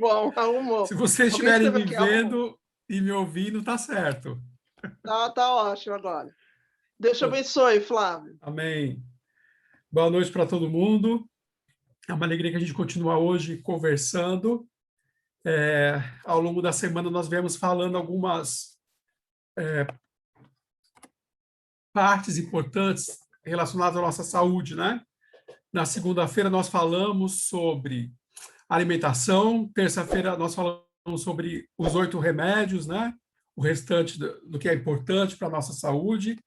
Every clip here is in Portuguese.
bom, arrumou. Se vocês Alguém estiverem escreveu me aqui, arrumou. vendo e me ouvindo, tá certo. Tá ótimo agora. Deus te abençoe, Flávio. Amém. Boa noite para todo mundo. É uma alegria que a gente continua hoje conversando. Ao longo da semana nós viemos falando algumas partes importantes relacionadas à nossa saúde, né? Na segunda-feira nós falamos sobre alimentação, terça-feira nós falamos sobre os 8 remédios, né? O restante do que é importante para a nossa saúde.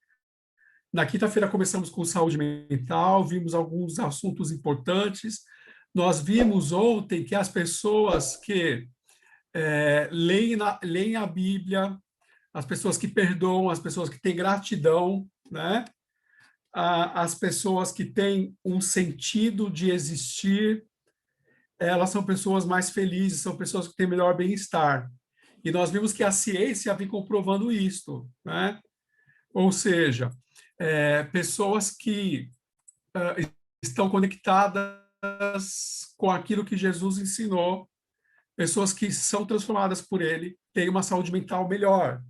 Na quinta-feira começamos com saúde mental, vimos alguns assuntos importantes. Nós vimos ontem que as pessoas que leem a Bíblia, as pessoas que perdoam, as pessoas que têm gratidão, né? As pessoas que têm um sentido de existir, elas são pessoas mais felizes, são pessoas que têm melhor bem-estar. E nós vimos que a ciência vem comprovando isto, né? Ou seja, pessoas que estão conectadas com aquilo que Jesus ensinou, pessoas que são transformadas por ele, têm uma saúde mental melhor.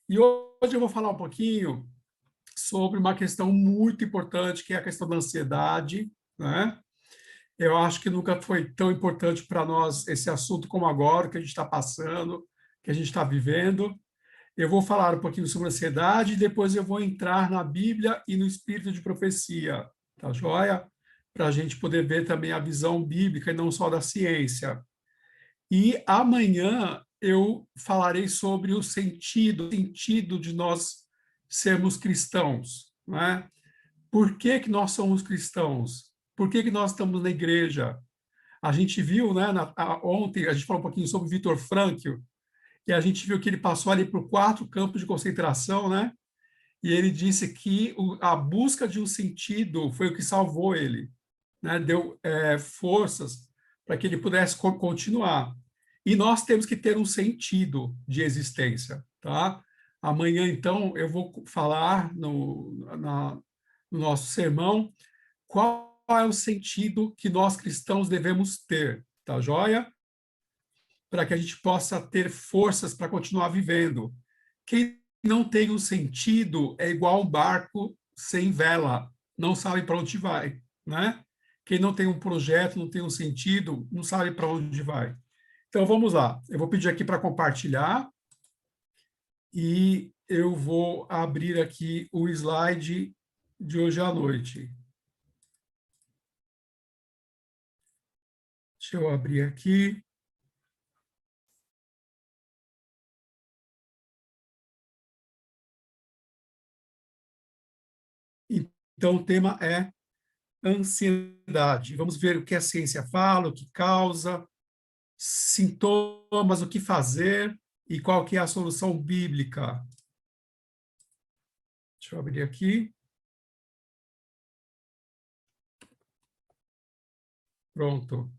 E hoje eu vou falar um pouquinho sobre uma questão muito importante, que é a questão da ansiedade, né? Eu acho que nunca foi tão importante para nós esse assunto como agora, que a gente está passando, que a gente está vivendo. Eu vou falar um pouquinho sobre ansiedade e depois eu vou entrar na Bíblia e no espírito de profecia, tá joia? Para a gente poder ver também a visão bíblica e não só da ciência. E amanhã eu falarei sobre o sentido de nós sermos cristãos, né? Por que que nós somos cristãos? Por que que nós estamos na igreja? A gente viu, né, ontem, a gente falou um pouquinho sobre Viktor Frankl, e a gente viu que ele passou ali por 4 campos de concentração, né? E ele disse que a busca de um sentido foi o que salvou ele, né? Deu forças para que ele pudesse continuar. E nós temos que ter um sentido de existência, tá? Amanhã, então, eu vou falar no nosso sermão qual é o sentido que nós cristãos devemos ter, tá joia? Para que a gente possa ter forças para continuar vivendo. Quem não tem um sentido é igual um barco sem vela, não sabe para onde vai, né? Quem não tem um projeto, não tem um sentido, não sabe para onde vai. Então, vamos lá. Eu vou pedir aqui para compartilhar e eu vou abrir aqui o slide de hoje à noite. Deixa eu abrir aqui. Então, o tema é ansiedade. Vamos ver o que a ciência fala, o que causa, sintomas, o que fazer e qual que é a solução bíblica. Deixa eu abrir aqui. Pronto.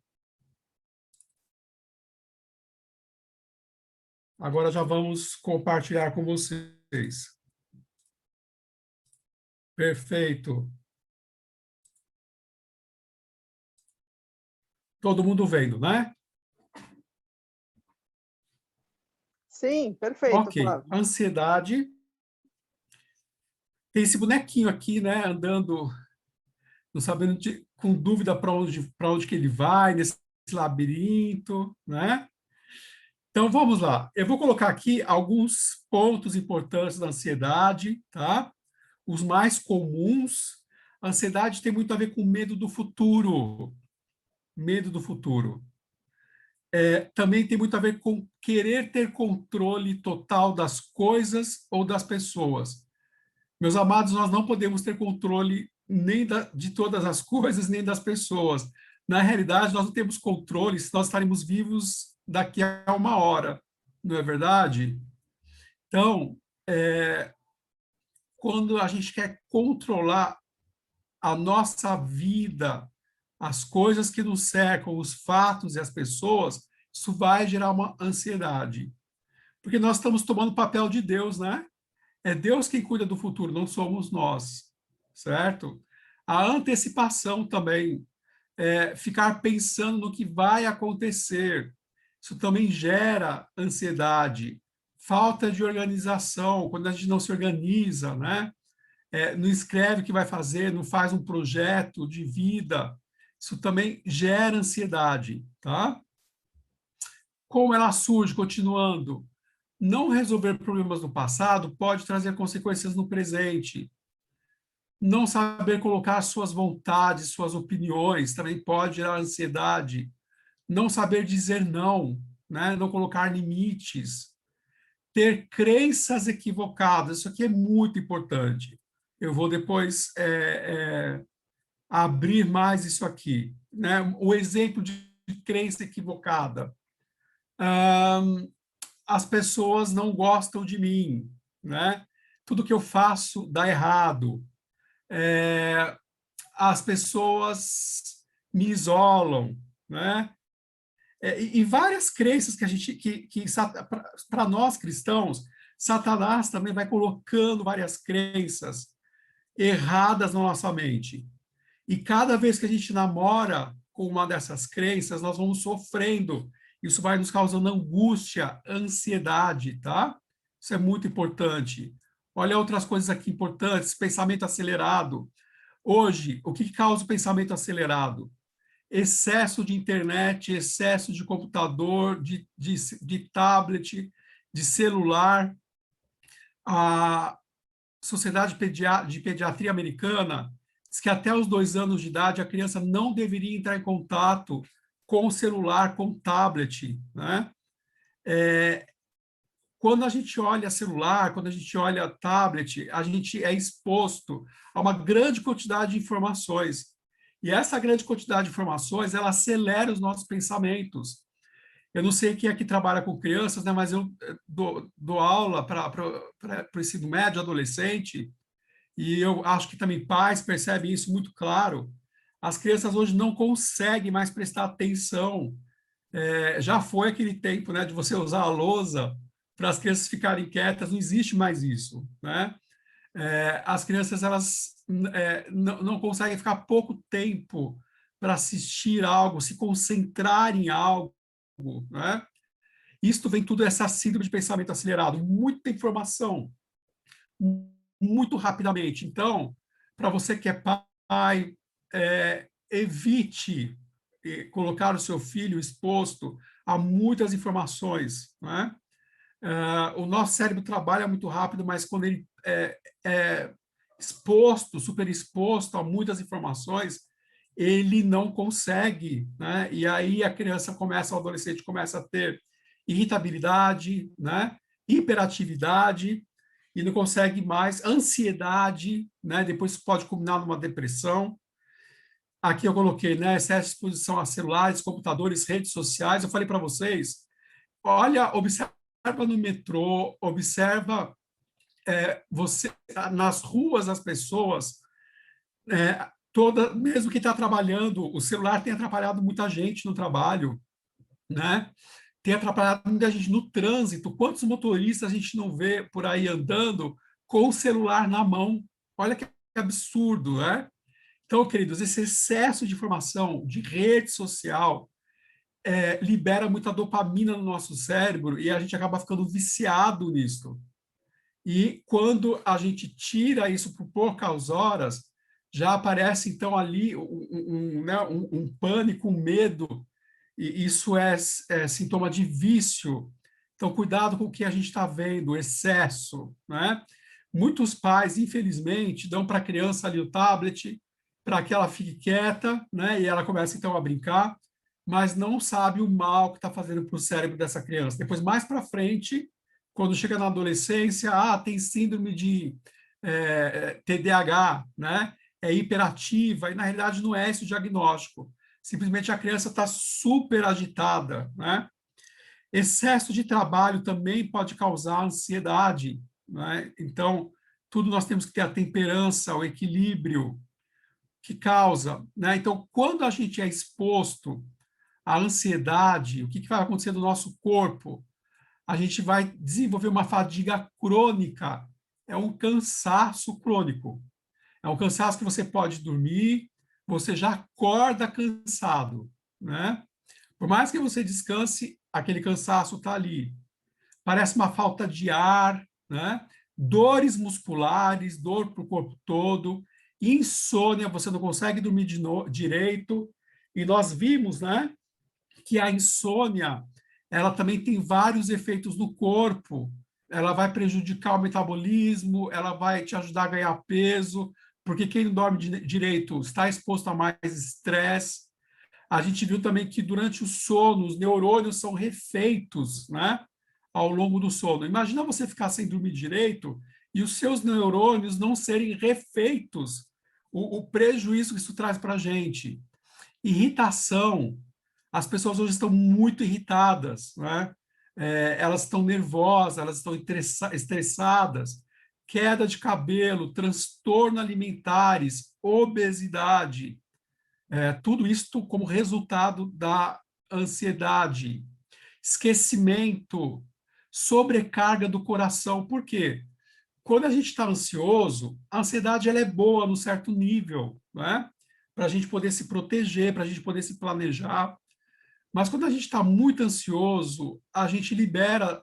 Agora já vamos compartilhar com vocês. Perfeito. Todo mundo vendo, né? Sim, perfeito, Ok. Flávio. Ansiedade. Tem esse bonequinho aqui, né? Andando, não sabendo, com dúvida para onde que ele vai, nesse labirinto, né? Então, vamos lá. Eu vou colocar aqui alguns pontos importantes da ansiedade, tá? Os mais comuns. A ansiedade tem muito a ver com medo do futuro. Medo do futuro. Também tem muito a ver com querer ter controle total das coisas ou das pessoas. Meus amados, nós não podemos ter controle nem de todas as coisas, nem das pessoas. Na realidade, nós não temos controle se nós estaremos vivos daqui a uma hora, não é verdade? Então, quando a gente quer controlar a nossa vida, as coisas que nos cercam, os fatos e as pessoas, isso vai gerar uma ansiedade. Porque nós estamos tomando o papel de Deus, né? É Deus quem cuida do futuro, não somos nós, certo? A antecipação também, ficar pensando no que vai acontecer. Isso também gera ansiedade, falta de organização, quando a gente não se organiza, né? Não escreve o que vai fazer, não faz um projeto de vida, isso também gera ansiedade, tá? Como ela surge, continuando? Não resolver problemas do passado pode trazer consequências no presente. Não saber colocar suas vontades, suas opiniões, também pode gerar ansiedade. Não saber dizer não, né? Não colocar limites. Ter crenças equivocadas, isso aqui é muito importante. Eu vou depois abrir mais isso aqui, né? O exemplo de crença equivocada. As pessoas não gostam de mim, né? Tudo que eu faço dá errado. As pessoas me isolam, né? E várias crenças que a gente, que para nós cristãos, Satanás também vai colocando várias crenças erradas na nossa mente. E cada vez que a gente namora com uma dessas crenças, nós vamos sofrendo. Isso vai nos causando angústia, ansiedade, tá? Isso é muito importante. Olha outras coisas aqui importantes, pensamento acelerado. Hoje, o que causa o pensamento acelerado? Excesso de internet, excesso de computador, de tablet, de celular. A Sociedade de Pediatria Americana diz que até os 2 anos de idade a criança não deveria entrar em contato com o celular, com o tablet, né? Quando a gente olha celular, quando a gente olha tablet, a gente é exposto a uma grande quantidade de informações. E essa grande quantidade de informações, ela acelera os nossos pensamentos. Eu não sei quem aqui trabalha com crianças, né, mas eu dou aula para o ensino médio, adolescente, e eu acho que também pais percebem isso muito claro. As crianças hoje não conseguem mais prestar atenção. Já foi aquele tempo, né, de você usar a lousa para as crianças ficarem quietas, não existe mais isso, né? As crianças elas não conseguem ficar pouco tempo para assistir algo, se concentrar em algo, né? Isto vem tudo essa síndrome de pensamento acelerado, muita informação, muito rapidamente. Então, para você que é pai, evite colocar o seu filho exposto a muitas informações, né? O nosso cérebro trabalha muito rápido, mas quando ele é exposto, super exposto a muitas informações, ele não consegue, né? E aí a criança começa, o adolescente começa a ter irritabilidade, né? Hiperatividade, e não consegue mais, ansiedade, né? Depois pode culminar numa depressão. Aqui eu coloquei, né? Excesso de exposição a celulares, computadores, redes sociais. Eu falei para vocês, olha, observa no metrô, observa você nas ruas as pessoas, mesmo que está trabalhando, o celular tem atrapalhado muita gente no trabalho, né? Tem atrapalhado muita gente no trânsito. Quantos motoristas a gente não vê por aí andando com o celular na mão? Olha que absurdo, né? Então, queridos, esse excesso de informação, de rede social, libera muita dopamina no nosso cérebro e a gente acaba ficando viciado nisso. E quando a gente tira isso por poucas horas, já aparece, então, ali um pânico, um medo, e isso é sintoma de vício. Então, cuidado com o que a gente está vendo, excesso, né? Muitos pais, infelizmente, dão para a criança ali o tablet para que ela fique quieta, né? E ela começa, então, a brincar, mas não sabe o mal que está fazendo para o cérebro dessa criança. Depois, mais para frente, quando chega na adolescência, tem síndrome de TDAH, né? É hiperativa, e na realidade não é esse o diagnóstico. Simplesmente a criança está super agitada, né? Excesso de trabalho também pode causar ansiedade, né? Então, tudo nós temos que ter a temperança, o equilíbrio que causa, né? Então, quando a gente é exposto à ansiedade, o que vai acontecer no nosso corpo? A gente vai desenvolver uma fadiga crônica, é um cansaço crônico. É um cansaço que você pode dormir, você já acorda cansado, né? Por mais que você descanse, aquele cansaço está ali. Parece uma falta de ar, né? Dores musculares, dor para o corpo todo, insônia, você não consegue dormir direito. E nós vimos, né, que a insônia, ela também tem vários efeitos no corpo. Ela vai prejudicar o metabolismo, ela vai te ajudar a ganhar peso, porque quem não dorme direito está exposto a mais estresse. A gente viu também que durante o sono, os neurônios são refeitos, né, ao longo do sono. Imagina você ficar sem dormir direito e os seus neurônios não serem refeitos. O prejuízo que isso traz para a gente. Irritação. As pessoas hoje estão muito irritadas, né? Elas estão nervosas, elas estão estressadas. Queda de cabelo, transtorno alimentares, obesidade. Tudo isso como resultado da ansiedade. Esquecimento, sobrecarga do coração. Por quê? Quando a gente está ansioso, a ansiedade ela é boa num certo nível, né? Para a gente poder se proteger, para a gente poder se planejar. Mas quando a gente está muito ansioso, a gente libera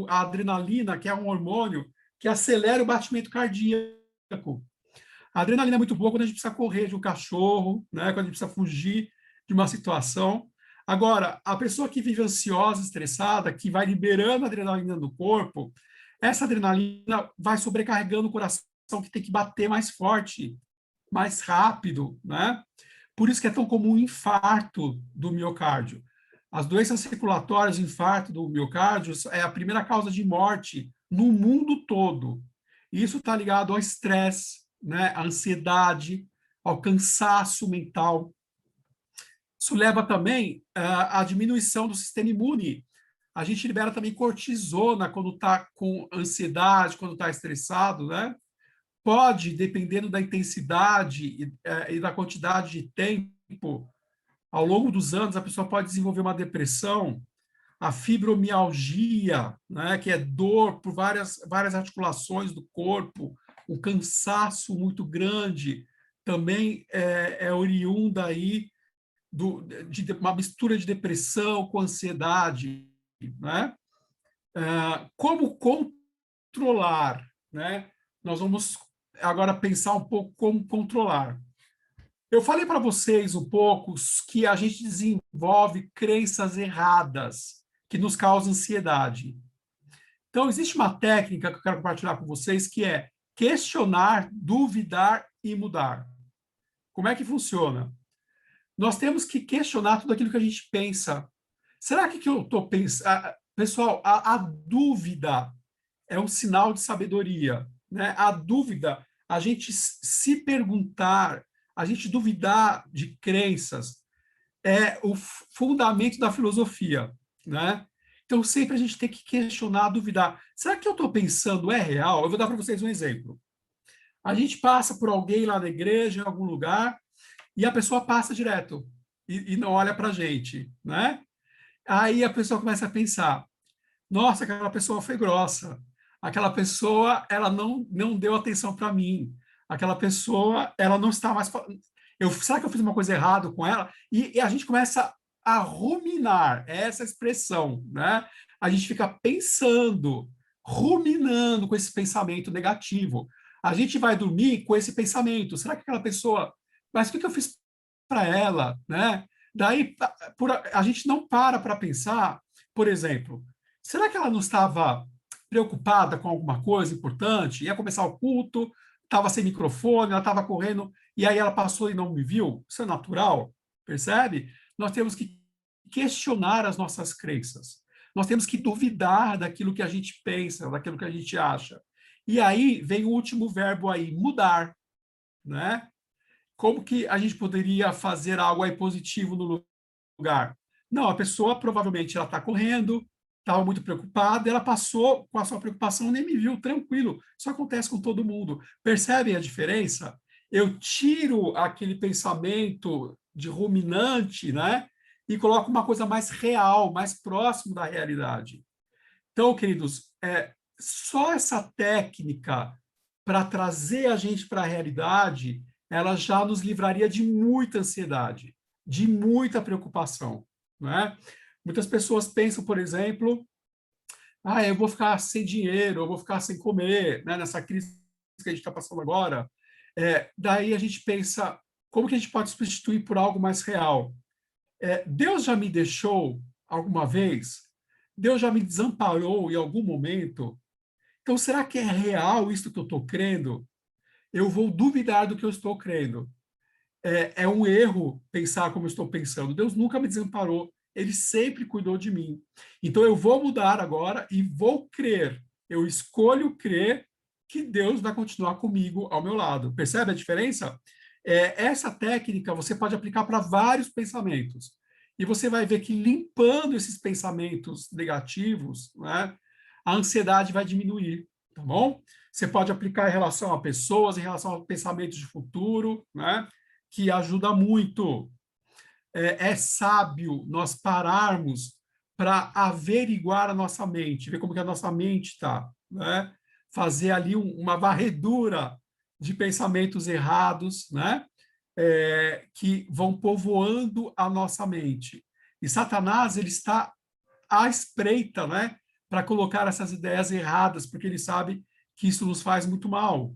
a adrenalina, que é um hormônio que acelera o batimento cardíaco. A adrenalina é muito boa quando a gente precisa correr de um cachorro, né? Quando a gente precisa fugir de uma situação. Agora, a pessoa que vive ansiosa, estressada, que vai liberando a adrenalina do corpo, essa adrenalina vai sobrecarregando o coração, que tem que bater mais forte, mais rápido, né? Por isso que é tão comum o infarto do miocárdio. As doenças circulatórias, o infarto do miocárdio, é a primeira causa de morte no mundo todo. E isso está ligado ao estresse, né? À ansiedade, ao cansaço mental. Isso leva também à diminuição do sistema imune. A gente libera também cortisona quando está com ansiedade, quando está estressado, né? Pode, dependendo da intensidade e da quantidade de tempo, ao longo dos anos, a pessoa pode desenvolver uma depressão, a fibromialgia, né, que é dor por várias articulações do corpo, um cansaço muito grande, também é oriunda aí de uma mistura de depressão com ansiedade, né? Como controlar, né? Nós vamos agora pensar um pouco como controlar. Eu falei para vocês um pouco que a gente desenvolve crenças erradas que nos causam ansiedade. Então, existe uma técnica que eu quero compartilhar com vocês que é questionar, duvidar e mudar. Como é que funciona? Nós temos que questionar tudo aquilo que a gente pensa. Será que eu estou pensando... Pessoal, a dúvida é um sinal de sabedoria, né? A dúvida, a gente se perguntar, a gente duvidar de crenças, é o fundamento da filosofia, né? Então, sempre a gente tem que questionar, duvidar. Será que eu estou pensando é real? Eu vou dar para vocês um exemplo. A gente passa por alguém lá na igreja, em algum lugar, e a pessoa passa direto e não olha para a gente, né? Aí a pessoa começa a pensar, nossa, aquela pessoa foi grossa, aquela pessoa ela não deu atenção para mim, aquela pessoa ela não está mais... será que eu fiz uma coisa errada com ela? E a gente começa a ruminar, essa expressão, né? A gente fica pensando, ruminando com esse pensamento negativo. A gente vai dormir com esse pensamento, será que aquela pessoa... Mas o que eu fiz para ela, né? Daí a gente não para pensar, por exemplo, será que ela não estava preocupada com alguma coisa importante? Ia começar o culto, estava sem microfone, ela estava correndo, e aí ela passou e não me viu? Isso é natural, percebe? Nós temos que questionar as nossas crenças. Nós temos que duvidar daquilo que a gente pensa, daquilo que a gente acha. E aí vem o último verbo aí, mudar, né? Como que a gente poderia fazer algo aí positivo no lugar? Não, a pessoa provavelmente ela está correndo, estava muito preocupada, ela passou com a sua preocupação, nem me viu, tranquilo. Isso acontece com todo mundo. Percebem a diferença? Eu tiro aquele pensamento de ruminante, né? E coloco uma coisa mais real, mais próximo da realidade. Então, queridos, só essa técnica para trazer a gente para a realidade, ela já nos livraria de muita ansiedade, de muita preocupação, não é? Muitas pessoas pensam, por exemplo, ah, eu vou ficar sem dinheiro, eu vou ficar sem comer, né? Nessa crise que a gente está passando agora. Daí a gente pensa, como que a gente pode substituir por algo mais real? Deus já me deixou alguma vez? Deus já me desamparou em algum momento? Então, será que é real isso que eu estou crendo? Eu vou duvidar do que eu estou crendo. É um erro pensar como eu estou pensando. Deus nunca me desamparou. Ele sempre cuidou de mim. Então, eu vou mudar agora e vou crer. Eu escolho crer que Deus vai continuar comigo ao meu lado. Percebe a diferença? Essa técnica você pode aplicar para vários pensamentos. E você vai ver que limpando esses pensamentos negativos, né, a ansiedade vai diminuir, tá bom? Você pode aplicar em relação a pessoas, em relação a pensamentos de futuro, né, que ajuda muito. É sábio nós pararmos para averiguar a nossa mente, ver como que a nossa mente está, né? Fazer ali uma varredura de pensamentos errados, né? Que vão povoando a nossa mente. E Satanás, ele está à espreita, né? Para colocar essas ideias erradas, porque ele sabe que isso nos faz muito mal.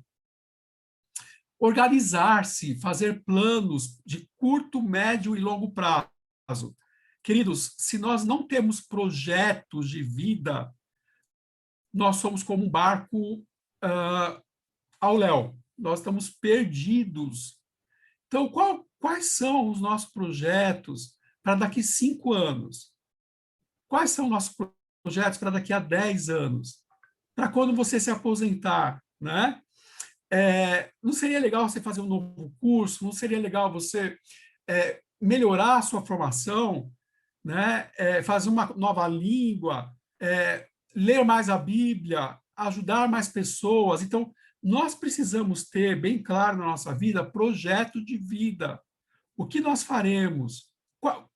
Organizar-se, fazer planos de curto, médio e longo prazo. Queridos, se nós não temos projetos de vida, nós somos como um barco ao léu. Nós estamos perdidos. Então, quais são os nossos projetos para daqui 5 anos? Quais são nossos projetos para daqui a 10 anos? Para quando você se aposentar, né? Não seria legal você fazer um novo curso? Não seria legal você melhorar a sua formação, né? Fazer uma nova língua, ler mais a Bíblia, ajudar mais pessoas? Então, nós precisamos ter bem claro na nossa vida projeto de vida. O que nós faremos?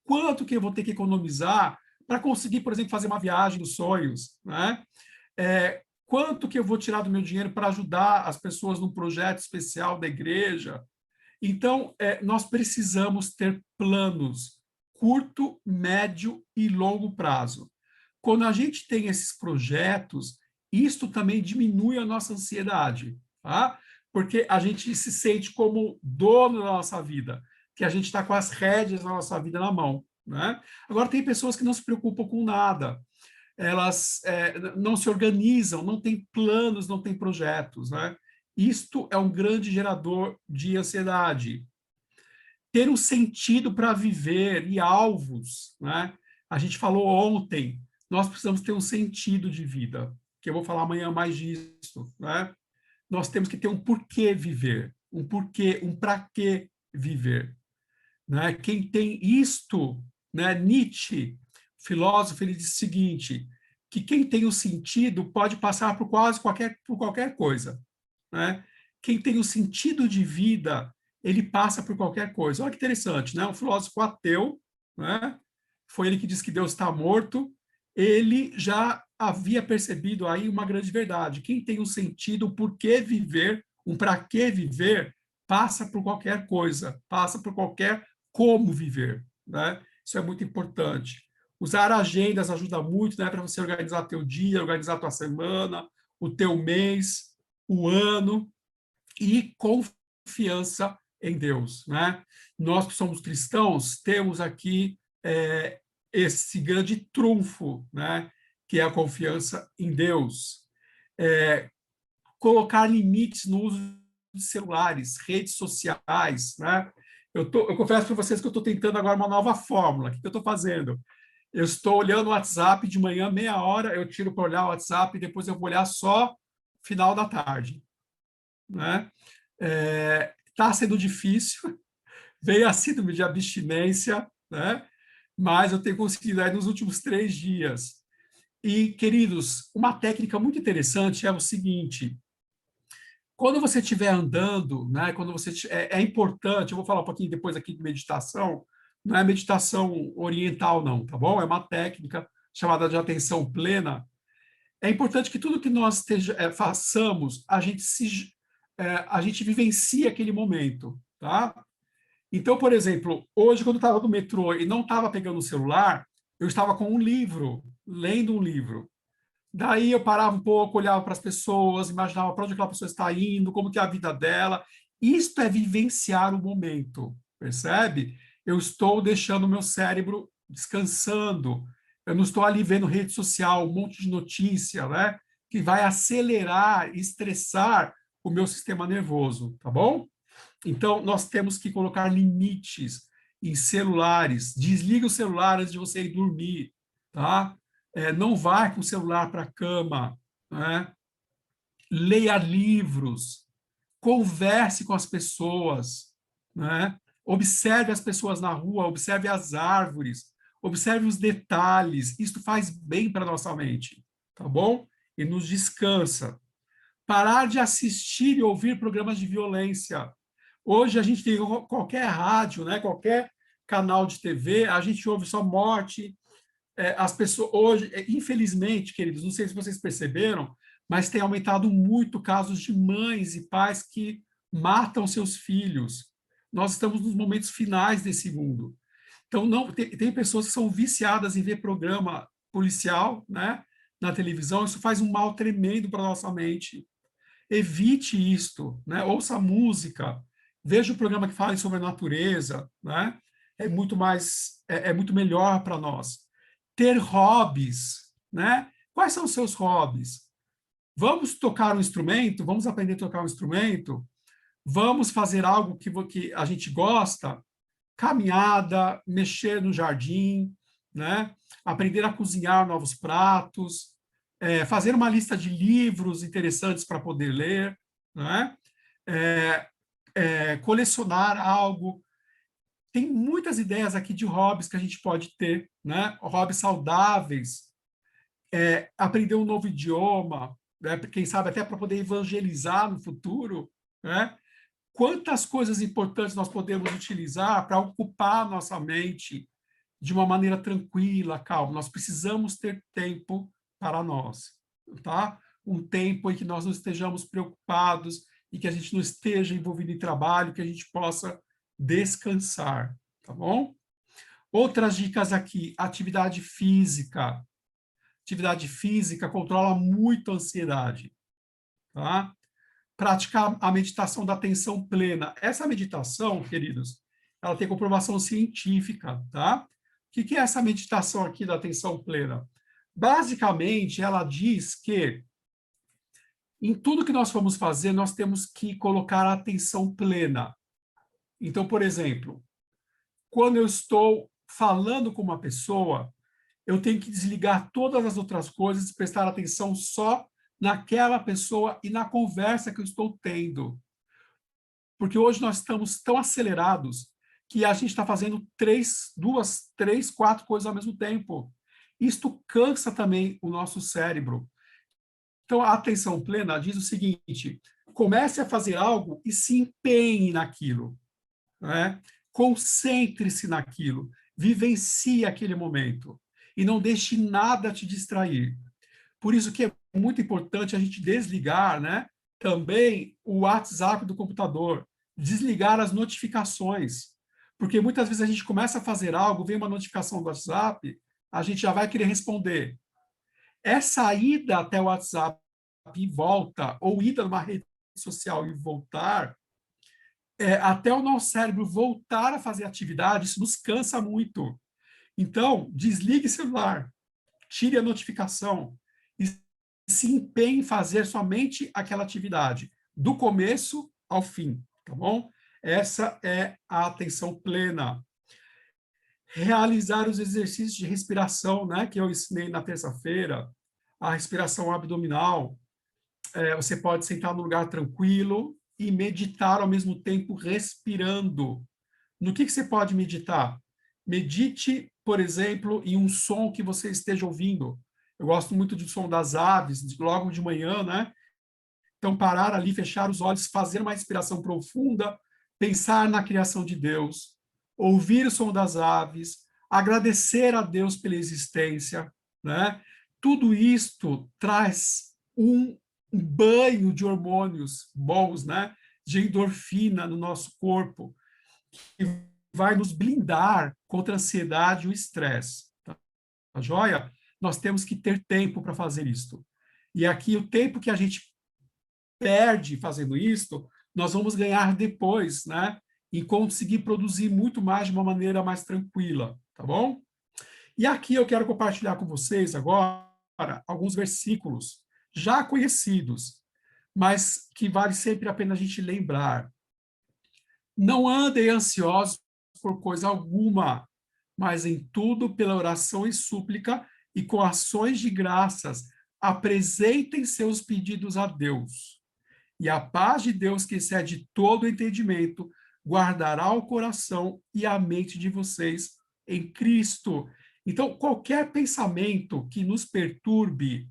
Quanto que eu vou ter que economizar para conseguir, por exemplo, fazer uma viagem dos sonhos, né? Quanto que eu vou tirar do meu dinheiro para ajudar as pessoas num projeto especial da igreja? Então, nós precisamos ter planos curto, médio e longo prazo. Quando a gente tem esses projetos, isto também diminui a nossa ansiedade, tá? Porque a gente se sente como dono da nossa vida, que a gente está com as rédeas da nossa vida na mão, né? Agora, tem pessoas que não se preocupam com nada, elas não se organizam, não têm planos, não têm projetos, né? Isto é um grande gerador de ansiedade. Ter um sentido para viver e alvos, né? A gente falou ontem, nós precisamos ter um sentido de vida, que eu vou falar amanhã mais disso, né? Nós temos que ter um porquê viver, um porquê, um para que viver, né? Quem tem isto, né? Nietzsche, filósofo, ele diz o seguinte, que quem tem o sentido pode passar por qualquer coisa, né? Quem tem o sentido de vida, ele passa por qualquer coisa. Olha que interessante, né? Um filósofo ateu, né? Foi ele que disse que Deus está morto. Ele já havia percebido aí uma grande verdade. Quem tem um sentido, um porquê viver, um para que viver, passa por qualquer coisa, passa por qualquer como viver, né? Isso é muito importante. Usar agendas ajuda muito, né, para você organizar teu dia, organizar tua semana, o teu mês, o ano, e confiança em Deus, né? Nós que somos cristãos temos aqui esse grande trunfo, né? Que é a confiança em Deus. Colocar limites no uso de celulares, redes sociais, né? Eu confesso para vocês que eu estou tentando agora uma nova fórmula. O que eu estou fazendo? Eu estou olhando o WhatsApp de manhã, meia hora, eu tiro para olhar o WhatsApp e depois eu vou olhar só final da tarde, né? Está sendo difícil, veio a síndrome de abstinência, né? Mas eu tenho conseguido aí nos últimos 3 dias. E, queridos, uma técnica muito interessante é o seguinte: quando você estiver andando, né? Quando você é importante, eu vou falar um pouquinho depois aqui de meditação, não é meditação oriental, não, tá bom? É uma técnica chamada de atenção plena. É importante que tudo que nós façamos, a gente vivencie aquele momento, tá? Então, por exemplo, hoje, quando eu estava no metrô e não estava pegando o celular, eu estava com um livro, lendo um livro. Daí eu parava um pouco, olhava para as pessoas, imaginava para onde aquela pessoa está indo, como que é a vida dela. Isto é vivenciar o momento, percebe? Eu estou deixando o meu cérebro descansando. Eu não estou ali vendo rede social, um monte de notícia, né? Que vai acelerar, estressar o meu sistema nervoso, tá bom? Então, nós temos que colocar limites em celulares. Desliga o celular antes de você ir dormir, tá? Não vai com o celular para a cama, né? Leia livros, converse com as pessoas, né? Observe as pessoas na rua, observe as árvores, observe os detalhes. Isso faz bem para a nossa mente, tá bom? E nos descansa. Parar de assistir e ouvir programas de violência. Hoje a gente tem qualquer rádio, né? Qualquer canal de TV, a gente ouve só morte. As pessoas hoje, infelizmente, queridos, não sei se vocês perceberam, mas tem aumentado muito casos de mães e pais que matam seus filhos. Nós estamos nos momentos finais desse mundo. Então, não tem pessoas que são viciadas em ver programa policial, né, na televisão. Isso faz um mal tremendo para a nossa mente. Evite isto, né? Ouça música, veja o programa que fala sobre a natureza, né? É muito melhor para nós. Ter hobbies, né? Quais são os seus hobbies? Vamos tocar um instrumento? Vamos aprender a tocar um instrumento? Vamos fazer algo que a gente gosta? Caminhada, mexer no jardim, né? Aprender a cozinhar novos pratos, fazer uma lista de livros interessantes para poder ler, né? Colecionar algo. Tem muitas ideias aqui de hobbies que a gente pode ter, né? Hobbies saudáveis, aprender um novo idioma, né? Quem sabe até para poder evangelizar no futuro, né? Quantas coisas importantes nós podemos utilizar para ocupar a nossa mente de uma maneira tranquila, calma. Nós precisamos ter tempo para nós, tá? Um tempo em que nós não estejamos preocupados e que a gente não esteja envolvido em trabalho, que a gente possa descansar, tá bom? Outras dicas aqui, atividade física. Atividade física controla muito a ansiedade, tá? Praticar a meditação da atenção plena. Essa meditação, queridos, ela tem comprovação científica, tá? O que é essa meditação aqui da atenção plena? Basicamente, ela diz que em tudo que nós formos fazer, nós temos que colocar a atenção plena. Então, por exemplo, quando eu estou falando com uma pessoa, eu tenho que desligar todas as outras coisas e prestar atenção só naquela pessoa e na conversa que eu estou tendo. Porque hoje nós estamos tão acelerados que a gente está fazendo duas, três, quatro coisas ao mesmo tempo. Isto cansa também o nosso cérebro. Então, a atenção plena diz o seguinte: comece a fazer algo e se empenhe naquilo, né? Concentre-se naquilo, vivencie aquele momento e não deixe nada te distrair. Por isso que é muito importante a gente desligar, né, também o WhatsApp do computador, desligar as notificações, porque muitas vezes a gente começa a fazer algo, vem uma notificação do WhatsApp, a gente já vai querer responder. Essa ida até o WhatsApp e volta, ou ida numa rede social e voltar, até o nosso cérebro voltar a fazer atividade, isso nos cansa muito. Então, desligue o celular, tire a notificação e se empenhe em fazer somente aquela atividade, do começo ao fim, tá bom? Essa é a atenção plena. Realizar os exercícios de respiração, né, que eu ensinei na terça-feira, a respiração abdominal. Você pode sentar num lugar tranquilo e meditar ao mesmo tempo respirando. No que você pode meditar? Medite, por exemplo, em um som que você esteja ouvindo. Eu gosto muito do som das aves, logo de manhã, né? Então, parar ali, fechar os olhos, fazer uma respiração profunda, pensar na criação de Deus, ouvir o som das aves, agradecer a Deus pela existência, né? Tudo isto traz um banho de hormônios bons, né? De endorfina no nosso corpo, que vai nos blindar contra a ansiedade e o estresse. tá joia? Nós temos que ter tempo para fazer isto. E aqui, o tempo que a gente perde fazendo isto, nós vamos ganhar depois, né? E conseguir produzir muito mais de uma maneira mais tranquila, tá bom? E aqui eu quero compartilhar com vocês agora alguns versículos já conhecidos, mas que vale sempre a pena a gente lembrar. Não andem ansiosos por coisa alguma, mas em tudo pela oração e súplica e com ações de graças apresentem seus pedidos a Deus. E a paz de Deus, que excede todo o entendimento, guardará o coração e a mente de vocês em Cristo. Então, qualquer pensamento que nos perturbe,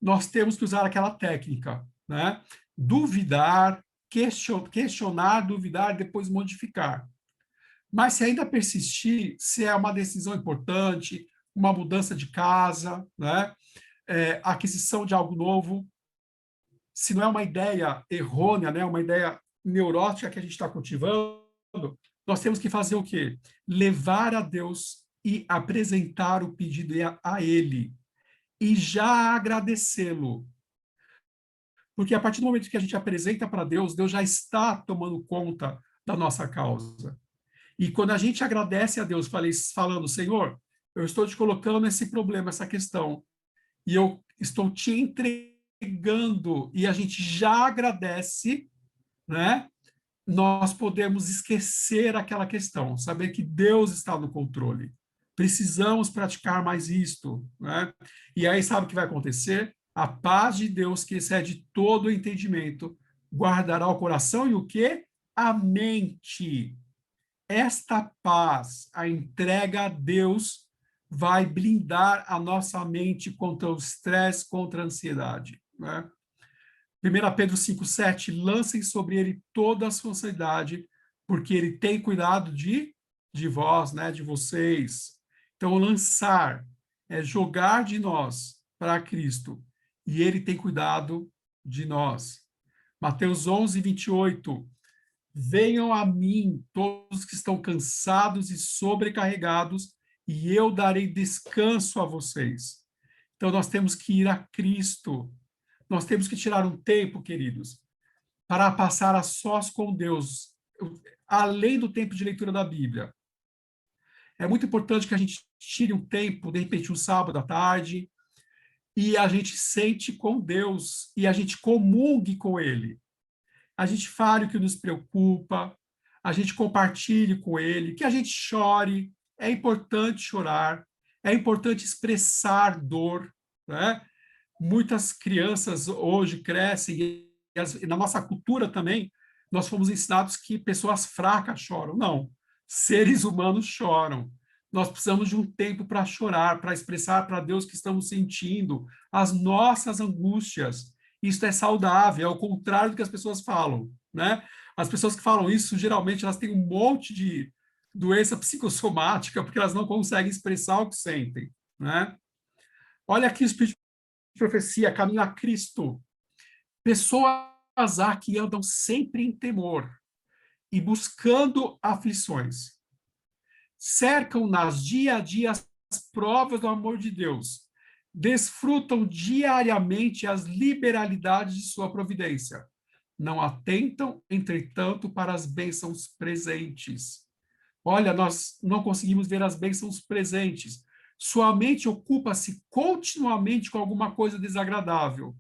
nós temos que usar aquela técnica, né? Duvidar, questionar, duvidar, depois modificar. Mas se ainda persistir, se é uma decisão importante, uma mudança de casa, né? Aquisição de algo novo, se não é uma ideia errônea, né? Uma ideia neurótica que a gente está cultivando, nós temos que fazer o quê? Levar a Deus e apresentar o pedido a Ele. E já agradecê-lo. Porque a partir do momento que a gente apresenta para Deus, Deus já está tomando conta da nossa causa. E quando a gente agradece a Deus, falando, Senhor, eu estou te colocando esse problema, essa questão, e eu estou te entregando, e a gente já agradece, né? Nós podemos esquecer aquela questão, saber que Deus está no controle. Precisamos praticar mais isto, né? E aí, sabe o que vai acontecer? A paz de Deus, que excede todo o entendimento, guardará o coração e o quê? A mente. Esta paz, a entrega a Deus, vai blindar a nossa mente contra o estresse, contra a ansiedade, né? 1 Pedro 5,7, lancem sobre ele toda a sua ansiedade, porque ele tem cuidado de vós, né, de vocês. Então, lançar é jogar de nós para Cristo, e ele tem cuidado de nós. Mateus 11:28, venham a mim todos que estão cansados e sobrecarregados, e eu darei descanso a vocês. Então, nós temos que ir a Cristo. Nós temos que tirar um tempo, queridos, para passar a sós com Deus, além do tempo de leitura da Bíblia. É muito importante que a gente tire um tempo, de repente um sábado à tarde, e a gente sente com Deus, e a gente comungue com Ele. A gente fale o que nos preocupa, a gente compartilhe com Ele, que a gente chore. É importante chorar, é importante expressar dor, né? Muitas crianças hoje crescem, e na nossa cultura também, nós fomos ensinados que pessoas fracas choram. Não, seres humanos choram. Nós precisamos de um tempo para chorar, para expressar para Deus que estamos sentindo as nossas angústias. Isso é saudável, é o contrário do que as pessoas falam, né? As pessoas que falam isso, geralmente, elas têm um monte de doença psicossomática, porque elas não conseguem expressar o que sentem, né? Olha aqui o Espírito profecia, caminho a Cristo. Pessoas há que andam sempre em temor e buscando aflições. Cercam-nas dia a dia as provas do amor de Deus. Desfrutam diariamente as liberalidades de sua providência. Não atentam, entretanto, para as bênçãos presentes. Olha, nós não conseguimos ver as bênçãos presentes. Sua mente ocupa-se continuamente com alguma coisa desagradável,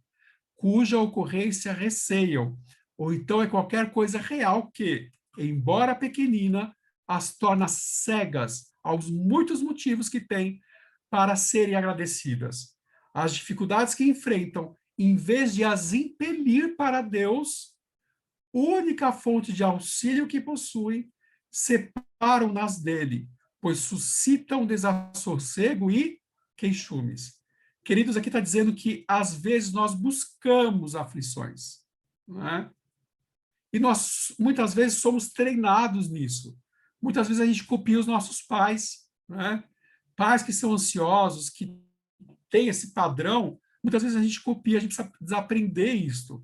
cuja ocorrência receiam, ou então é qualquer coisa real que, embora pequenina, as torna cegas aos muitos motivos que têm para serem agradecidas. As dificuldades que enfrentam, em vez de as impelir para Deus, única fonte de auxílio que possuem, separam-nas dele, pois suscitam desassossego e queixumes. Queridos, aqui está dizendo que, às vezes, nós buscamos aflições, não é? E nós, muitas vezes, somos treinados nisso. Muitas vezes a gente copia os nossos pais, né? Pais que são ansiosos, que têm esse padrão, muitas vezes a gente copia, a gente precisa desaprender isso.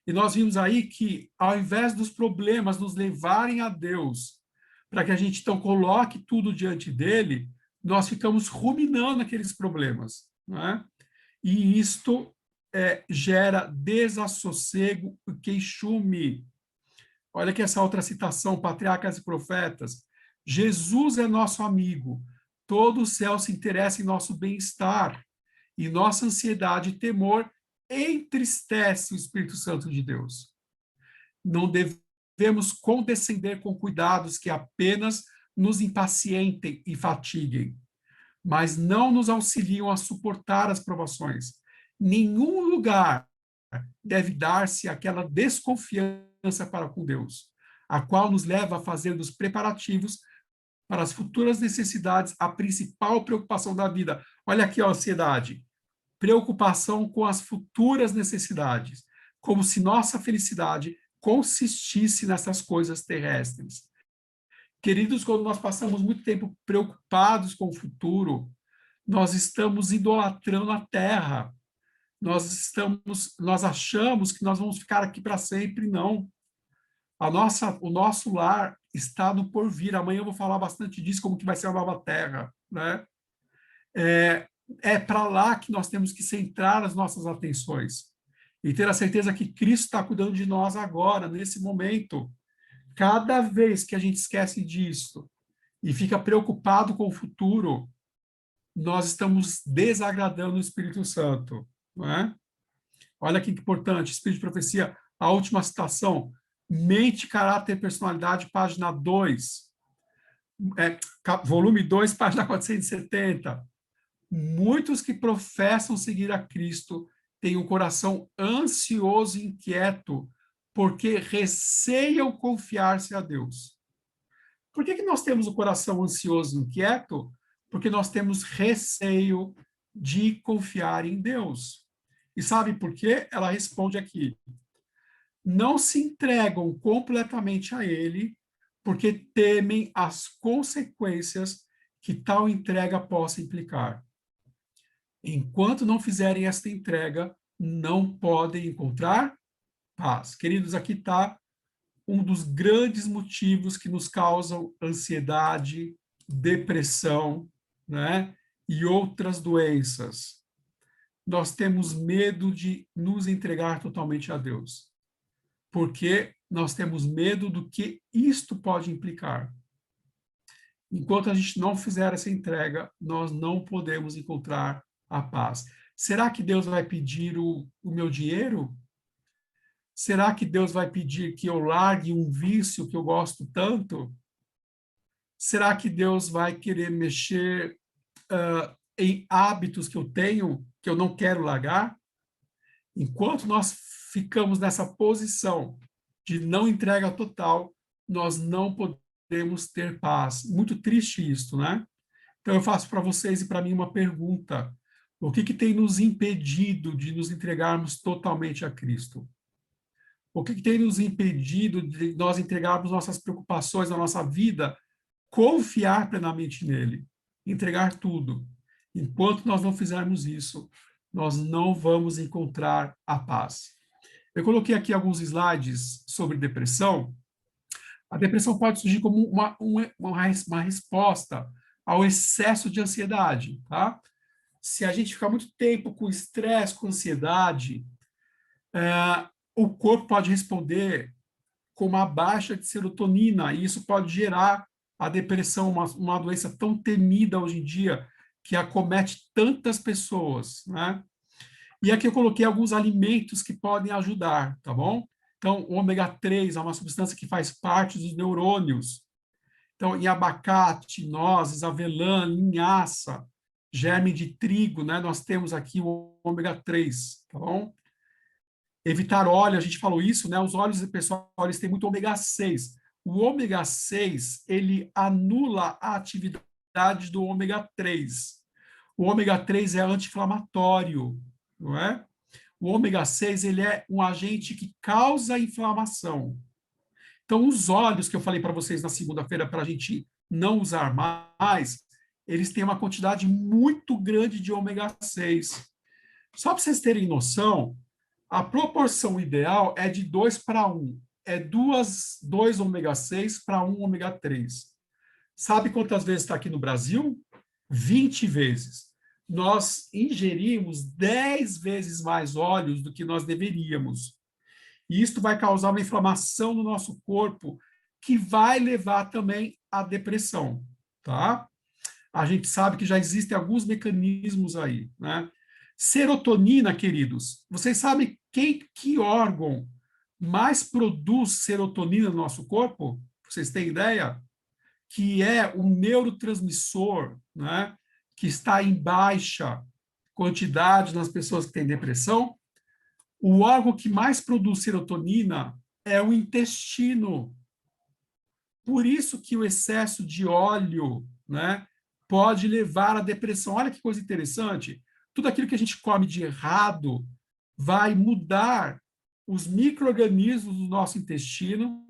E nós vimos aí que, ao invés dos problemas nos levarem a Deus, para que a gente, então, coloque tudo diante dele, nós ficamos ruminando aqueles problemas, né? E isto gera desassossego e queixume. Olha aqui essa outra citação, Patriarcas e Profetas. Jesus é nosso amigo, todo o céu se interessa em nosso bem-estar, e nossa ansiedade e temor entristece o Espírito Santo de Deus. Não devemos condescender com cuidados que apenas nos impacientem e fatiguem, mas não nos auxiliam a suportar as provações. Nenhum lugar deve dar-se aquela desconfiança para com Deus, a qual nos leva a fazer dos preparativos para as futuras necessidades a principal preocupação da vida. Olha aqui a ansiedade. Preocupação com as futuras necessidades, como se nossa felicidade consistisse nessas coisas terrestres. Queridos, quando nós passamos muito tempo preocupados com o futuro, nós estamos idolatrando a terra. Nós achamos que nós vamos ficar aqui para sempre, não. O nosso lar está no porvir. Amanhã eu vou falar bastante disso, como que vai ser a nova terra, né? É para lá que nós temos que centrar as nossas atenções e ter a certeza que Cristo está cuidando de nós agora, nesse momento. Cada vez que a gente esquece disso e fica preocupado com o futuro, nós estamos desagradando o Espírito Santo, não é? Olha que importante, Espírito de Profecia, a última citação, Mente, Caráter e Personalidade, página 2, volume 2, página 470. Muitos que professam seguir a Cristo têm um coração ansioso e inquieto, porque receiam confiar-se a Deus. Por que nós temos o coração ansioso e inquieto? Porque nós temos receio de confiar em Deus. E sabe por quê? Ela responde aqui. Não se entregam completamente a Ele, porque temem as consequências que tal entrega possa implicar. Enquanto não fizerem esta entrega, não podem encontrar paz. Queridos, aqui está um dos grandes motivos que nos causam ansiedade, depressão, né? E outras doenças. Nós temos medo de nos entregar totalmente a Deus, porque nós temos medo do que isto pode implicar. Enquanto a gente não fizer essa entrega, nós não podemos encontrar a paz. Será que Deus vai pedir o meu dinheiro? Será que Deus vai pedir que eu largue um vício que eu gosto tanto? Será que Deus vai querer mexer em hábitos que eu tenho, que eu não quero largar? Enquanto nós ficamos nessa posição de não entrega total, nós não podemos ter paz. Muito triste isso, né? Então eu faço para vocês e para mim uma pergunta. O que tem nos impedido de nos entregarmos totalmente a Cristo? O que tem nos impedido de nós entregarmos nossas preocupações na nossa vida, confiar plenamente nele, entregar tudo? Enquanto nós não fizermos isso, nós não vamos encontrar a paz. Eu coloquei aqui alguns slides sobre depressão. A depressão pode surgir como uma resposta ao excesso de ansiedade, tá? Se a gente ficar muito tempo com estresse, com ansiedade, o corpo pode responder com uma baixa de serotonina, e isso pode gerar a depressão, uma doença tão temida hoje em dia, que acomete tantas pessoas, né? E aqui eu coloquei alguns alimentos que podem ajudar, tá bom? Então, o ômega 3 é uma substância que faz parte dos neurônios. Então, em abacate, nozes, avelã, linhaça, germe de trigo, né? Nós temos aqui o ômega 3, tá bom? Evitar óleo, a gente falou isso, né? Os óleos, pessoal, eles têm muito ômega 6. O ômega 6, ele anula a atividade do ômega 3. O ômega 3 é anti-inflamatório, não é? O ômega 6, ele é um agente que causa inflamação. Então, os óleos que eu falei para vocês na segunda-feira para a gente não usar mais, eles têm uma quantidade muito grande de ômega 6. Só para vocês terem noção, a proporção ideal é de 2:1. É 2 ômega 6 para 1 ômega 3. Sabe quantas vezes está aqui no Brasil? 20 vezes. Nós ingerimos 10 vezes mais óleos do que nós deveríamos. E isso vai causar uma inflamação no nosso corpo, que vai levar também à depressão, tá? A gente sabe que já existem alguns mecanismos aí, né? Serotonina, queridos, vocês sabem que órgão mais produz serotonina no nosso corpo? Vocês têm ideia? Que é o neurotransmissor, né? Que está em baixa quantidade nas pessoas que têm depressão. O órgão que mais produz serotonina é o intestino. Por isso que o excesso de óleo, né, pode levar à depressão. Olha que coisa interessante. Tudo aquilo que a gente come de errado vai mudar os micro-organismos do nosso intestino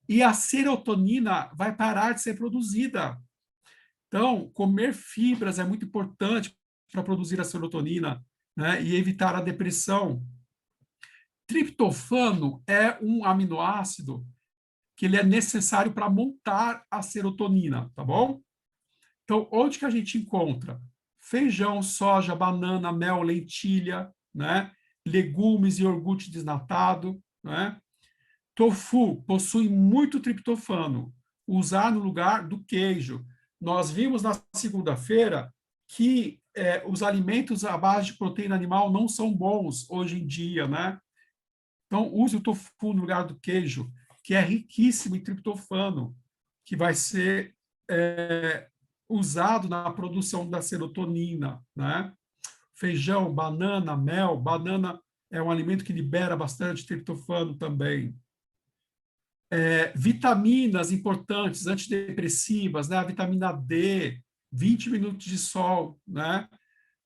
e a serotonina vai parar de ser produzida. Então, comer fibras é muito importante para produzir a serotonina, né, e evitar a depressão. Triptofano é um aminoácido que ele é necessário para montar a serotonina, tá bom? Então, onde que a gente encontra? Feijão, soja, banana, mel, lentilha, né? Legumes e iogurte desnatado, né? Tofu possui muito triptofano, usar no lugar do queijo. Nós vimos na segunda-feira que os alimentos à base de proteína animal não são bons hoje em dia, né? Então, use o tofu no lugar do queijo, que é riquíssimo em triptofano, que vai ser usado na produção da serotonina, né? Feijão, banana, mel. Banana é um alimento que libera bastante triptofano também. Vitaminas importantes, antidepressivas, né? A vitamina D, 20 minutos de sol, né?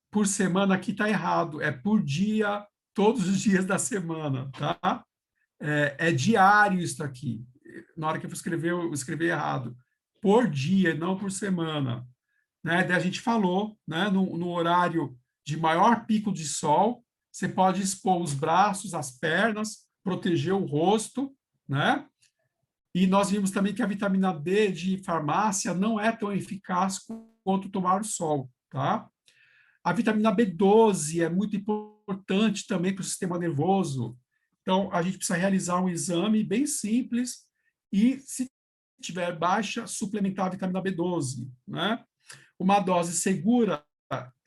Por semana, aqui está errado, é por dia, todos os dias da semana, tá? É diário isso aqui. Na hora que eu escrevi errado. Por dia, não por semana. Né? Daí a gente falou, né? No horário de maior pico de sol, você pode expor os braços, as pernas, proteger o rosto, né? E nós vimos também que a vitamina D de farmácia não é tão eficaz quanto tomar o sol, tá? A vitamina B12 é muito importante também para o sistema nervoso. Então, a gente precisa realizar um exame bem simples e, se tiver baixa, suplementar a vitamina B12, né? Uma dose segura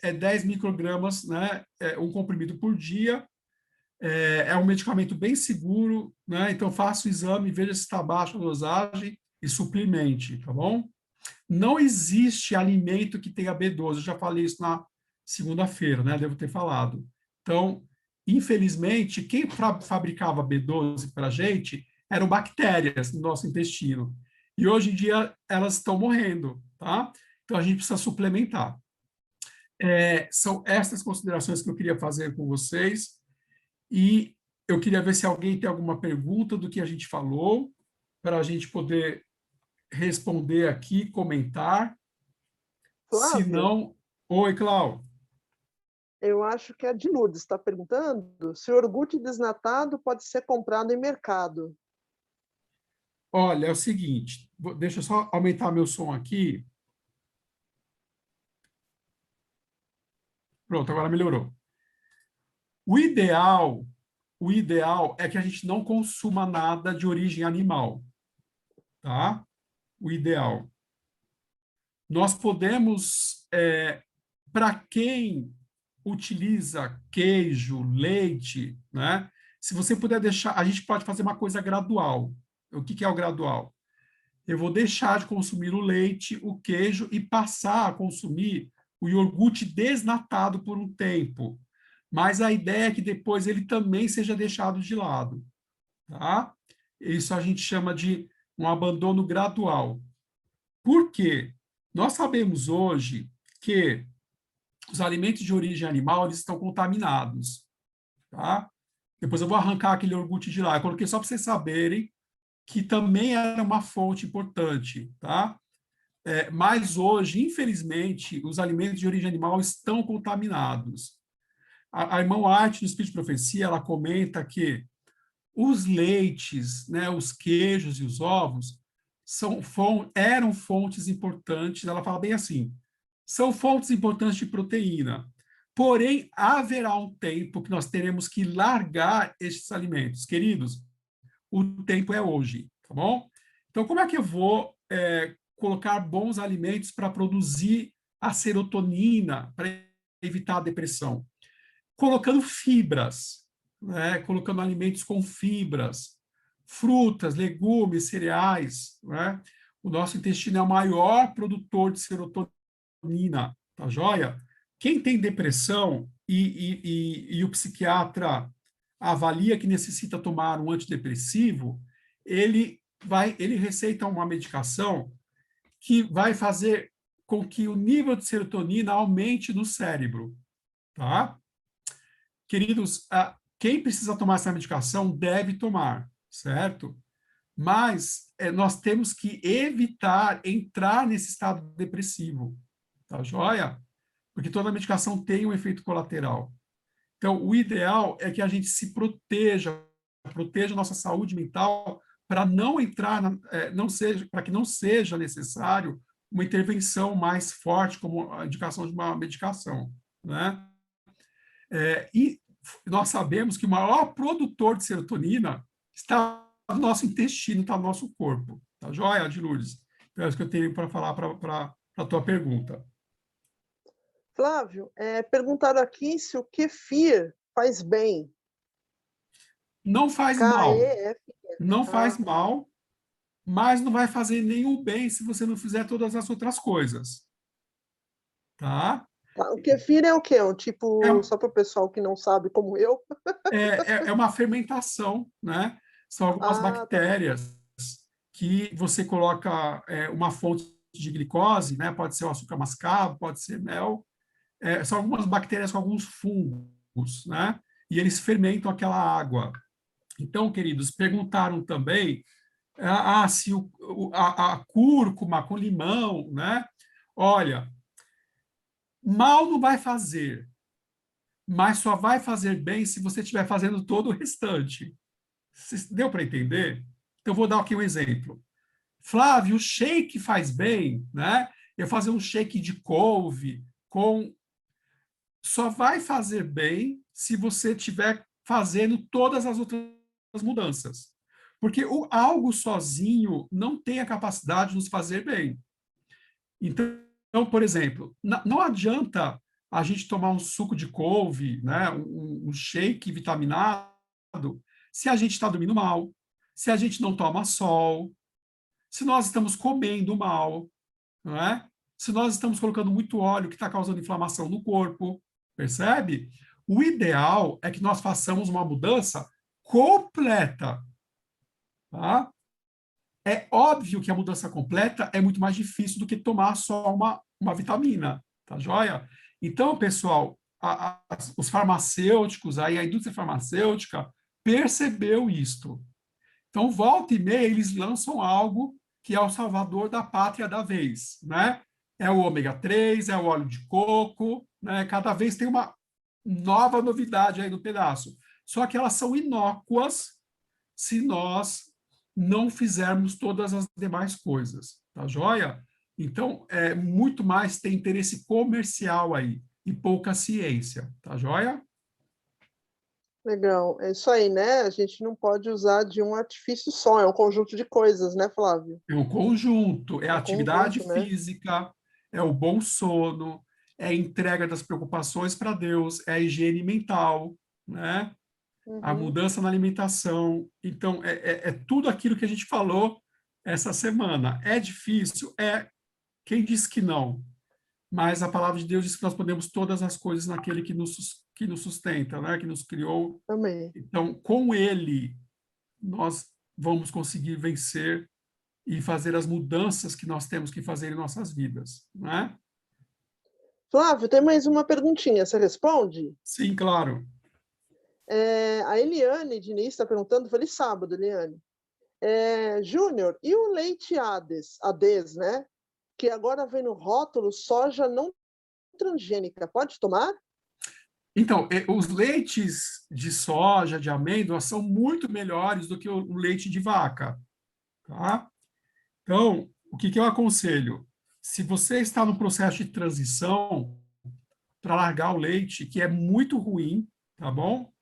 é 10 microgramas, né? Um comprimido por dia. É um medicamento bem seguro, né? Então, faça o exame, veja se está baixa a dosagem e suplemente, tá bom? Não existe alimento que tenha B12. Eu já falei isso na segunda-feira, né? Devo ter falado. Então, infelizmente, quem fabricava B12 para a gente eram bactérias no nosso intestino. E hoje em dia elas estão morrendo, tá? Então a gente precisa suplementar. São essas considerações que eu queria fazer com vocês. E eu queria ver se alguém tem alguma pergunta do que a gente falou, para a gente poder responder aqui, comentar. Se Flávio, não... Oi, Cláudio. eu acho que a de Lourdes está perguntando se o iogurte desnatado pode ser comprado em mercado. Olha, é o seguinte, deixa eu só aumentar meu som aqui. Pronto, agora melhorou. O ideal, o ideal é que a gente não consuma nada de origem animal, tá? O ideal. Nós podemos, para quem utiliza queijo, leite, né? Se você puder deixar, a gente pode fazer uma coisa gradual. O que é o gradual? Eu vou deixar de consumir o leite, o queijo e passar a consumir o iogurte desnatado por um tempo. Mas a ideia é que depois ele também seja deixado de lado, tá? Isso a gente chama de um abandono gradual. Por quê? Nós sabemos hoje que os alimentos de origem animal eles estão contaminados, tá? Depois eu vou arrancar aquele iogurte de lá. Eu coloquei só para vocês saberem que também era uma fonte importante, tá? Mas hoje, infelizmente, os alimentos de origem animal estão contaminados. A irmã Arte, no Espírito de Profecia, ela comenta que os leites, né, os queijos e os ovos eram fontes importantes. Ela fala bem assim: são fontes importantes de proteína. Porém, haverá um tempo que nós teremos que largar estes alimentos. Queridos, o tempo é hoje, tá bom? Então, como é que eu vou colocar bons alimentos para produzir a serotonina, para evitar a depressão? Colocando fibras, né? Colocando alimentos com fibras, frutas, legumes, cereais, né? O nosso intestino é o maior produtor de serotonina, tá joia? Quem tem depressão e o psiquiatra avalia que necessita tomar um antidepressivo, ele receita uma medicação que vai fazer com que o nível de serotonina aumente no cérebro, tá? Queridos, quem precisa tomar essa medicação deve tomar, certo? Mas nós temos que evitar entrar nesse estado depressivo, tá joia? Porque toda medicação tem um efeito colateral. Então, o ideal é que a gente se proteja a nossa saúde mental para não entrar, para que não seja necessário uma intervenção mais forte, como a indicação de uma medicação, né? E nós sabemos que o maior produtor de serotonina está no nosso intestino, está no nosso corpo. Tá joia, de Lourdes? Então, é isso que eu tenho para falar para a tua pergunta. Flávio, perguntaram aqui se o kefir faz bem. Não faz mal, KEFIR. não faz Ah, mal, mas não vai fazer nenhum bem se você não fizer todas as outras coisas, tá? tá. O kefir é o quê? Um É, tipo, só para o pessoal que não sabe, como eu. é uma fermentação, né? São algumas Ah, tá. bactérias que você coloca uma fonte de glicose, né? Pode ser o açúcar mascavo, pode ser mel, são algumas bactérias com alguns fungos, né? E eles fermentam aquela água. Então, queridos, perguntaram também se a cúrcuma com limão, né? Olha, mal não vai fazer, mas só vai fazer bem se você estiver fazendo todo o restante. Deu para entender? Então, vou dar aqui um exemplo. Flávio, o shake faz bem, né? Eu fazer um shake de couve com só vai fazer bem se você estiver fazendo todas as outras mudanças. Porque algo sozinho não tem a capacidade de nos fazer bem. Então, por exemplo, não adianta a gente tomar um suco de couve, né, um shake vitaminado, se a gente está dormindo mal, se a gente não toma sol, se nós estamos comendo mal, não é? Se nós estamos colocando muito óleo que está causando inflamação no corpo, percebe? O ideal é que nós façamos uma mudança completa, tá? É óbvio que a mudança completa é muito mais difícil do que tomar só uma vitamina, tá joia? Então, pessoal, os farmacêuticos, aí a indústria farmacêutica percebeu isto. Então, volta e meia, eles lançam algo que é o salvador da pátria da vez, né? É o ômega 3, é o óleo de coco, né? Cada vez tem uma nova novidade aí no pedaço. Só que elas são inócuas se nós não fizermos todas as demais coisas, tá joia? Então, muito mais tem interesse comercial aí e pouca ciência, tá joia? Legal. É isso aí, né? A gente não pode usar de um artifício só, é um conjunto de coisas, né, Flávio? É o conjunto, é É a um atividade conjunto, né? física, é o bom sono, é a entrega das preocupações para Deus, é a higiene mental, né? A Uhum. mudança na alimentação. Então, é tudo aquilo que a gente falou essa semana. É difícil? Quem disse que não? Mas a palavra de Deus diz que nós podemos todas as coisas naquele que nos sustenta, né? Que nos criou. Amém. Então, com Ele, nós vamos conseguir vencer e fazer as mudanças que nós temos que fazer em nossas vidas, né? Flávio, tem mais uma perguntinha, você responde? Sim, claro. A Eliane Diniz está perguntando, feliz sábado, Eliane. Júnior, e o leite Ades, né? Que agora vem no rótulo soja não transgênica, pode tomar? Então, os leites de soja, de amêndoa, são muito melhores do que o leite de vaca, tá? Então, o que eu aconselho? se você está no processo de transição para largar o leite, que é muito ruim, tá bom?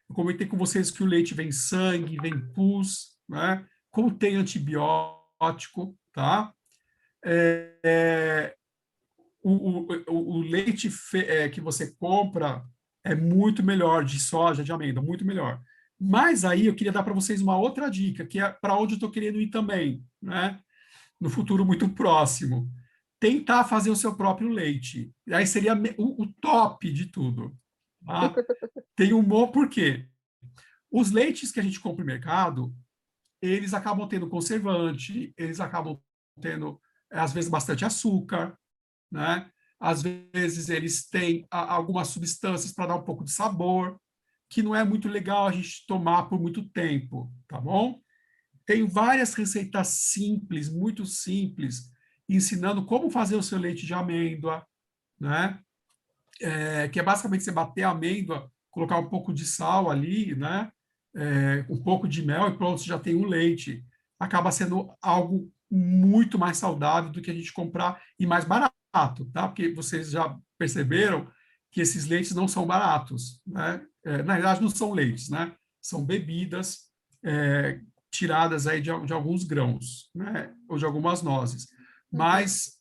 Eu comentei com vocês que o leite vem sangue, vem pus, né? Contém antibiótico, tá? O leite que você compra é muito melhor, de soja, de amêndoa, muito melhor. Mas aí eu queria dar para vocês uma outra dica, que é para onde eu estou querendo ir também, né? No futuro muito próximo. Tentar fazer o seu próprio leite. E aí seria o top de tudo. Tá? Tem um bom porquê. Os leites que a gente compra no mercado, eles acabam tendo conservante, eles acabam tendo, às vezes, bastante açúcar, né? Às vezes eles têm algumas substâncias para dar um pouco de sabor, que não é muito legal a gente tomar por muito tempo, tá bom? Tem várias receitas simples, muito simples, ensinando como fazer o seu leite de amêndoa, né? Que é basicamente você bater a amêndoa, colocar um pouco de sal ali, né? Um pouco de mel e pronto, você já tem um leite. Acaba sendo algo muito mais saudável do que a gente comprar e mais barato, tá? Porque vocês já perceberam que esses leites não são baratos, né? Na verdade, não são leites, né? São bebidas tiradas aí de alguns grãos, né? Ou de algumas nozes. Uhum. Mas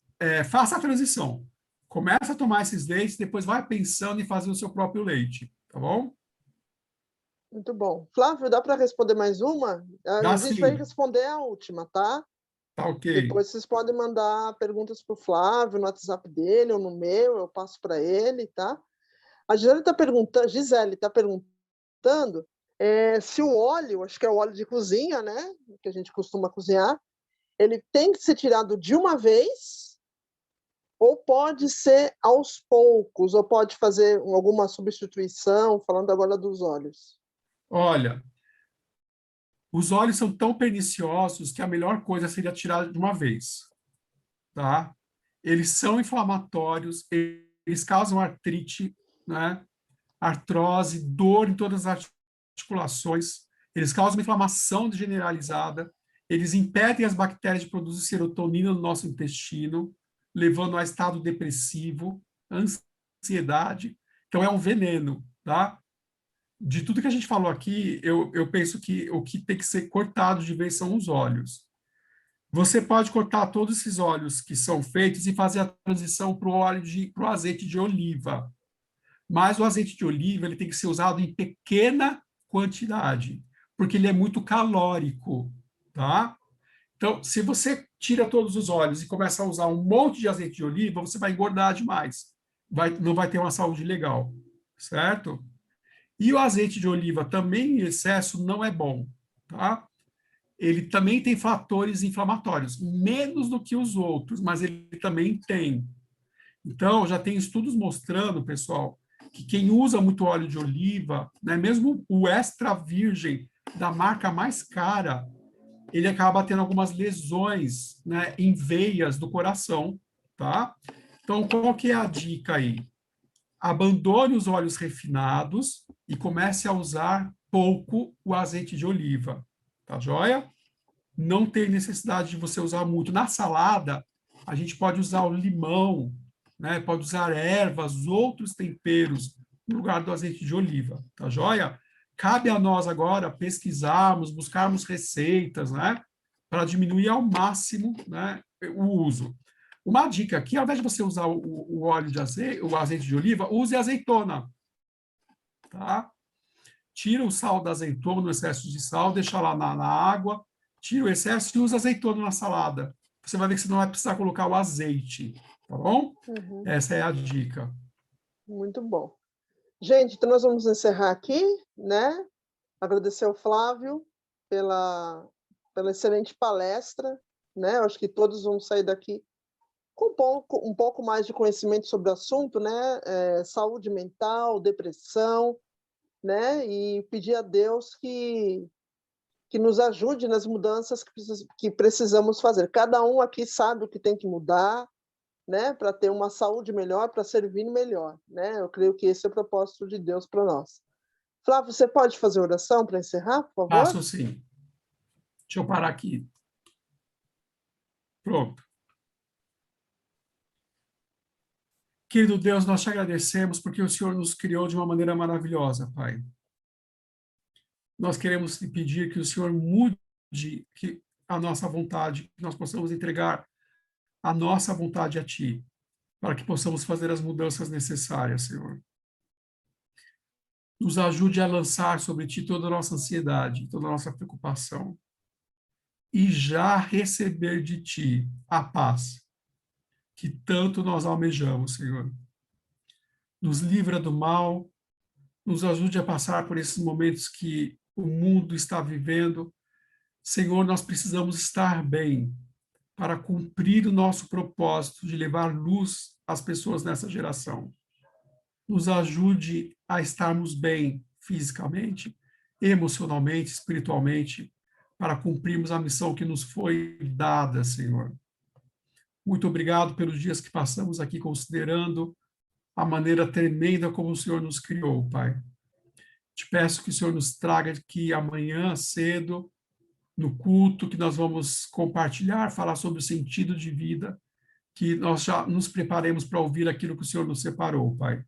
faça a transição. Começa a tomar esses leites, depois vai pensando em fazer o seu próprio leite, tá bom? Muito bom. Flávio, dá para responder mais uma? A Dá gente vai sim, responder a última, tá? tá ok. Depois vocês podem mandar perguntas para o Flávio no WhatsApp dele ou no meu, eu passo para ele, tá? A Gisele está perguntando se o óleo, acho que é o óleo de cozinha, né? Que a gente costuma cozinhar, ele tem que ser tirado de uma vez ou pode ser aos poucos, ou pode fazer alguma substituição, falando agora dos óleos. Olha, os óleos são tão perniciosos que a melhor coisa seria tirar de uma vez, tá? Eles são inflamatórios, eles causam artrite, né? Artrose, dor em todas as articulações, eles causam inflamação generalizada, eles impedem as bactérias de produzir serotonina no nosso intestino, levando a estado depressivo, ansiedade. Então, é um veneno, tá? De tudo que a gente falou aqui, eu penso que o que tem que ser cortado de vez são os óleos. Você pode cortar todos esses óleos que são feitos e fazer a transição para o azeite de oliva. Mas o azeite de oliva ele tem que ser usado em pequena quantidade, porque ele é muito calórico, tá? Então, se você tira todos os óleos e começa a usar um monte de azeite de oliva, você vai engordar demais. Não vai ter uma saúde legal, certo? E o azeite de oliva também em excesso não é bom, tá? Ele também tem fatores inflamatórios, menos do que os outros, mas ele também tem. Então, já tem estudos mostrando, pessoal, que quem usa muito óleo de oliva, né, mesmo o extra virgem da marca mais cara, ele acaba tendo algumas lesões, né, em veias do coração, tá? Então, qual que é a dica aí? Abandone os óleos refinados e comece a usar pouco o azeite de oliva, tá joia? Não tem necessidade de você usar muito. Na salada, a gente pode usar o limão, né? Pode usar ervas, outros temperos, no lugar do azeite de oliva, tá joia? Cabe a nós agora pesquisarmos, buscarmos receitas, né? Para diminuir ao máximo, né, o uso. Uma dica aqui, ao invés de você usar o óleo de azeite, o azeite de oliva, use azeitona, tá? Tira o sal da azeitona, o excesso de sal, deixa lá na água, tira o excesso e usa azeitona na salada. Você vai ver que você não vai precisar colocar o azeite, tá bom? Uhum. Essa é a dica. Muito bom. Gente, então nós vamos encerrar aqui, né? Agradecer ao Flávio pela, pela excelente palestra, né? Eu acho que todos vão sair daqui com um pouco mais de conhecimento sobre o assunto, né? Saúde mental, depressão, né? E pedir a Deus que nos ajude nas mudanças que precisamos fazer. Cada um aqui sabe o que tem que mudar, né? Para ter uma saúde melhor, para servir melhor, né? Eu creio que esse é o propósito de Deus para nós. Flávio, você pode fazer oração para encerrar, por favor? Faço sim. Deixa eu parar aqui. Pronto. Querido Deus, nós te agradecemos porque o Senhor nos criou de uma maneira maravilhosa, Pai. Nós queremos te pedir que o Senhor mude a nossa vontade, que nós possamos entregar a nossa vontade a Ti, para que possamos fazer as mudanças necessárias, Senhor. Nos ajude a lançar sobre Ti toda a nossa ansiedade, toda a nossa preocupação, e já receber de Ti a paz que tanto nós almejamos, Senhor. Nos livra do mal, nos ajude a passar por esses momentos que o mundo está vivendo. Senhor, nós precisamos estar bem para cumprir o nosso propósito de levar luz às pessoas nessa geração. Nos ajude a estarmos bem fisicamente, emocionalmente, espiritualmente, para cumprirmos a missão que nos foi dada, Senhor. Muito obrigado pelos dias que passamos aqui considerando a maneira tremenda como o Senhor nos criou, Pai. Te peço que o Senhor nos traga aqui amanhã cedo, no culto, que nós vamos compartilhar, falar sobre o sentido de vida, que nós já nos preparemos para ouvir aquilo que o Senhor nos separou, Pai.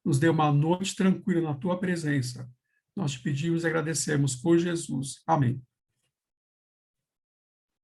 Nos dê uma noite tranquila na Tua presença. Nós te pedimos e agradecemos por Jesus. Amém.